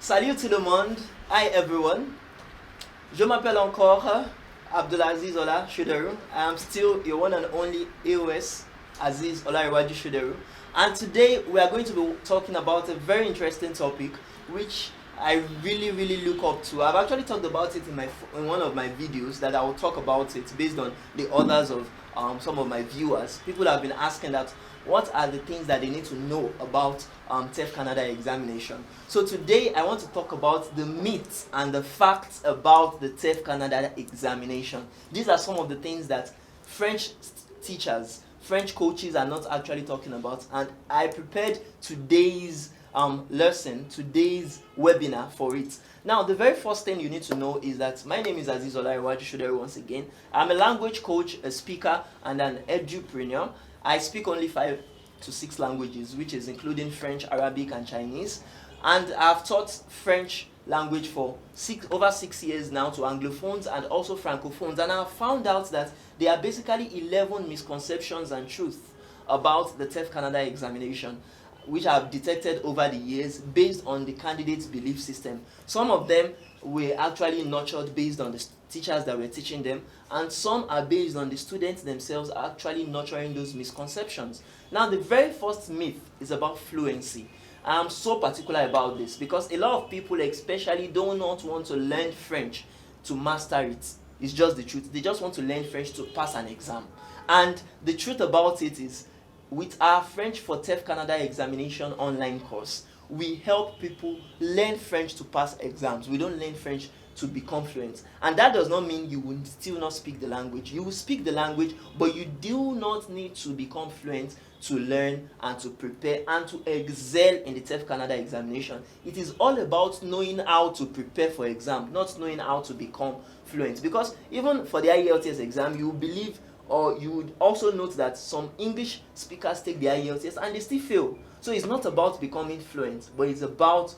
Salut tout le monde. Hi everyone. Je m'appelle encore Abdulaziz Ola Shuderu. I am still your one and only A.O.S. Aziz Olariwaju Shuderu. And today we are going to be talking about a very interesting topic which I really look up to. I've actually talked about it in one of my videos that I will talk about it based on the orders of some of my viewers. People have been asking that what are the things that they need to know about TEF Canada examination. So today I want to talk about the myths and the facts about the TEF Canada examination. These are some of the things that French teachers, French coaches are not actually talking about, and I prepared today's lesson, today's webinar for it. Now, the very first thing you need to know is that my name is Aziz Olariwaju Shuderu once again. I'm a language coach, a speaker, and an edupreneur. I speak only 5 to 6 languages, which is including French, Arabic, and Chinese. And I've taught French language for over 6 years now to Anglophones and also Francophones. And I've found out that there are basically 11 misconceptions and truths about the TEF Canada examination, which I've detected over the years based on the candidate's belief system. Some of them were actually nurtured based on the teachers that were teaching them, and some are based on the students themselves actually nurturing those misconceptions. Now, the very first myth is about fluency. I'm so particular about this because a lot of people especially do not want to learn French to master it. It's just the truth. They just want to learn French to pass an exam. And the truth about it is, with our French for TEF Canada examination online course, we help people learn French to pass exams. We don't learn French to become fluent. And that does not mean you will still not speak the language. You will speak the language, but you do not need to become fluent to learn and to prepare and to excel in the TEF Canada examination. It is all about knowing how to prepare for exam, not knowing how to become fluent. Because even for the IELTS exam, you believe, or you would also note that some English speakers take the IELTS and they still fail. So it's not about becoming fluent, but it's about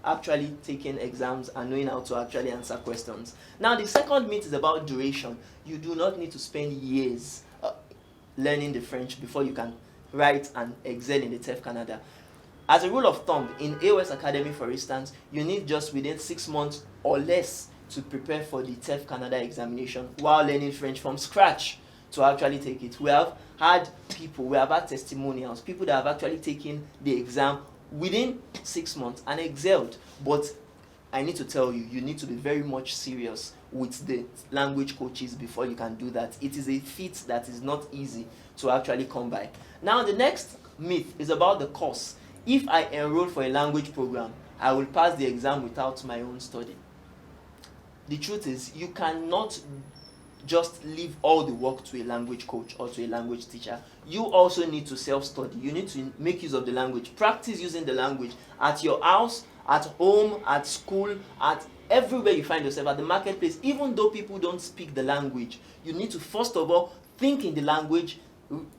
actually taking exams and knowing how to actually answer questions. Now, the second myth is about duration. You do not need to spend years learning the French before you can write and excel in the TEF Canada. As a rule of thumb, in A.O.S Academy, for instance, you need just within 6 months or less to prepare for the TEF Canada examination while learning French from scratch to actually take it. We have had testimonials, people that have actually taken the exam within 6 months and excelled. But I need to tell you, you need to be very much serious with the language coaches before you can do that. It is a feat that is not easy to actually come by. Now, the next myth is about the course. If I enroll for a language program, I will pass the exam without my own study. The truth is, you cannot just leave all the work to a language coach or to a language teacher. You also need to self-study. You need to make use of the language. Practice using the language at your house, at home, at school, at everywhere you find yourself, at the marketplace. Even though people don't speak the language, you need to first of all think in the language,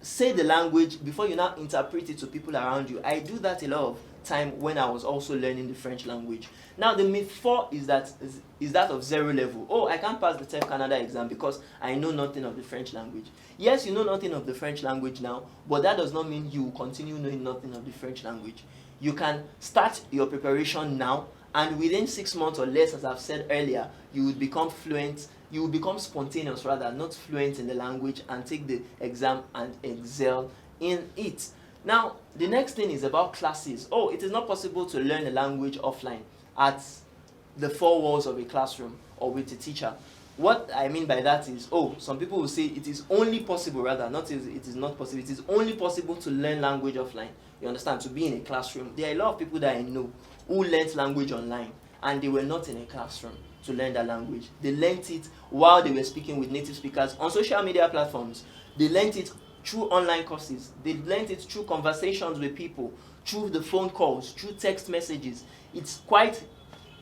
say the language before you now interpret it to people around you. I do that a lot of time when I was also learning the French language. Now, the myth 4 is that of zero level. Oh, I can't pass the TEF Canada exam because I know nothing of the French language. Yes, you know nothing of the French language now, but that does not mean you will continue knowing nothing of the French language. You can start your preparation now, and within 6 months or less, as I've said earlier, you would become fluent. You will become spontaneous, rather, not fluent in the language, and take the exam and excel in it. Now, the next thing is about classes. Oh, it is not possible to learn a language offline at the 4 walls of a classroom or with a teacher. What I mean by that is, some people will say it is only possible, rather, not it is not possible, it is only possible to learn language offline. You understand, to be in a classroom. There are a lot of people that I know who learnt language online and they were not in a classroom to learn that language. They learnt it while they were speaking with native speakers on social media platforms. They learnt it through online courses. They learned it through conversations with people, through the phone calls, through text messages. It's quite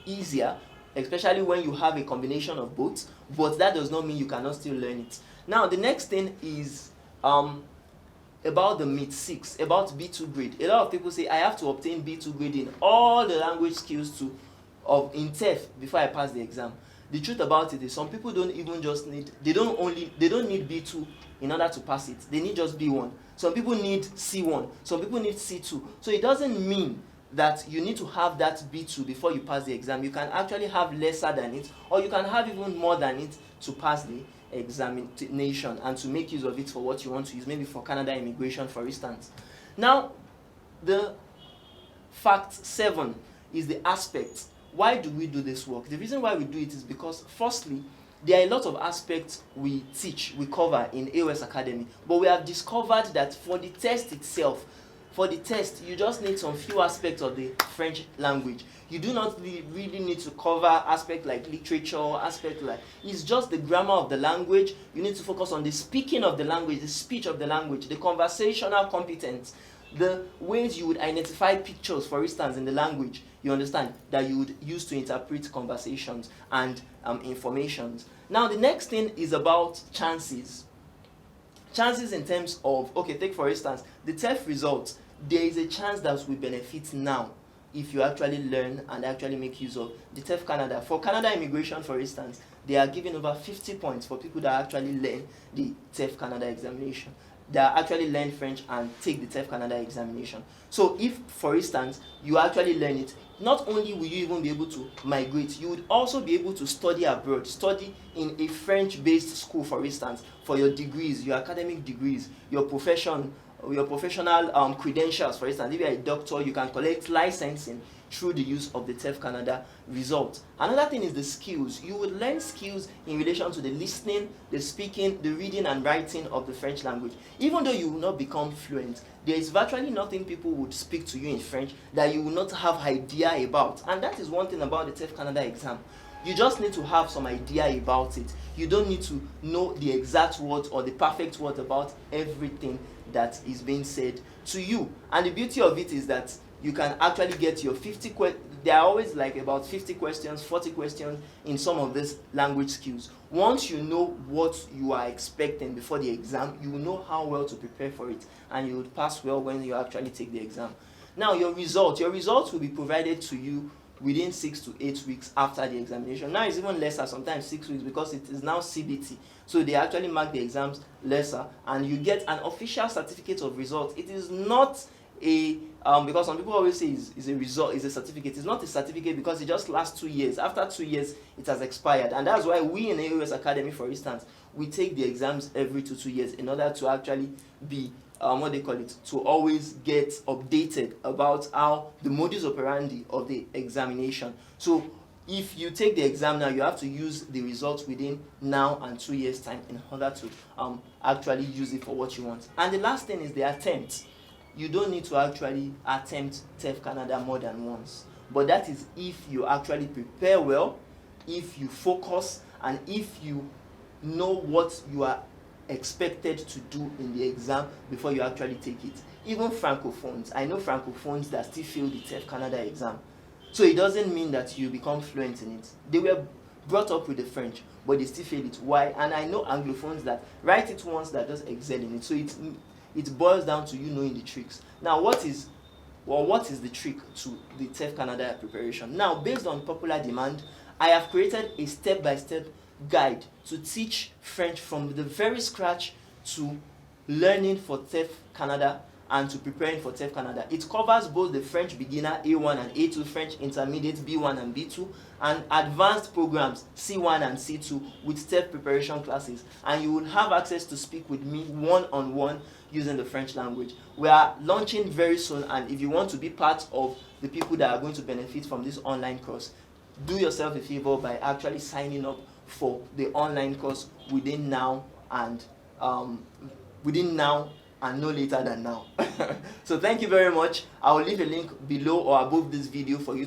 easier, especially when you have a combination of both, but that does not mean you cannot still learn it. Now, the next thing is about the myth 6, about B2 grade. A lot of people say I have to obtain B2 grade in all the language skills in TEF before I pass the exam. The truth about it is some people don't even just need, they don't need B2 in order to pass it. They need just B1. Some people need C1. Some people need C2. So it doesn't mean that you need to have that B2 before you pass the exam. You can actually have lesser than it, or you can have even more than it to pass the examination and to make use of it for what you want to use, maybe for Canada immigration, for instance. Now, the fact 7 is the aspects. Why do we do this work? The reason why we do it is because, firstly, there are a lot of aspects we teach, we cover in A.O.S Academy, but we have discovered that for the test itself, you just need some few aspects of the French language. You do not really need to cover aspects like literature, aspects like, it's just the grammar of the language. You need to focus on the speaking of the language, the speech of the language, the conversational competence, the ways you would identify pictures, for instance, in the language, you understand, that you would use to interpret conversations and informations. Now, the next thing is about chances. Chances in terms of, okay, take for instance, the TEF results. There is a chance that we benefit now if you actually learn and actually make use of the TEF Canada. For Canada immigration, for instance, they are giving over 50 points for people that actually learn the TEF Canada examination. They actually learn French and take the TEF Canada examination. So if, for instance, you actually learn it, not only will you even be able to migrate, you would also be able to study abroad, study in a French-based school, for instance, for your degrees, your academic degrees, your professional credentials. For instance, if you're a doctor, you can collect licensing through the use of the TEF Canada result. Another thing is the skills. You would learn skills in relation to the listening, the speaking, the reading and writing of the French language. Even though you will not become fluent, there is virtually nothing people would speak to you in French that you will not have idea about. And that is one thing about the TEF Canada exam. You just need to have some idea about it. You don't need to know the exact words or the perfect words about everything that is being said to you. And the beauty of it is that you can actually get your 50 questions. There are always like about 50 questions, 40 questions in some of these language skills. Once you know what you are expecting before the exam, you will know how well to prepare for it, and you will pass well when you actually take the exam. Now, your results will be provided to you within 6 to 8 weeks after the examination. Now it's even lesser, sometimes 6 weeks, because it is now CBT. So they actually mark the exams lesser, and you get an official certificate of results. It is not a because some people always say is a result, is a certificate. It's not a certificate because it just lasts 2 years. After 2 years, it has expired, and that's why we in A.O.S Academy, for instance, we take the exams every 2 years in order to actually be to always get updated about how the modus operandi of the examination. So if you take the exam now, you have to use the results within now and 2 years time in order to actually use it for what you want. And the last thing is the attempt. You don't need to actually attempt TEF Canada more than once, but that is if you actually prepare well, if you focus, and if you know what you are expected to do in the exam before you actually take it. Even francophones, I know francophones that still fail the TEF Canada exam. So it doesn't mean that you become fluent in it. They were brought up with the French, but they still fail it. Why? And I know anglophones that write it once that just excel in it. So it boils down to you knowing the tricks. Now, what is the trick to the TEF Canada preparation? Now, based on popular demand, I have created a step-by-step guide to teach French from the very scratch to learning for TEF Canada and to preparing for TEF Canada. It covers both the French beginner A1 and A2, French intermediate B1 and B2, and advanced programs C1 and C2 with TEF preparation classes. And you will have access to speak with me one-on-one using the French language. We are launching very soon, and if you want to be part of the people that are going to benefit from this online course, do yourself a favor by actually signing up for the online course within now and no later than now. So thank you very much. I will leave a link below or above this video for you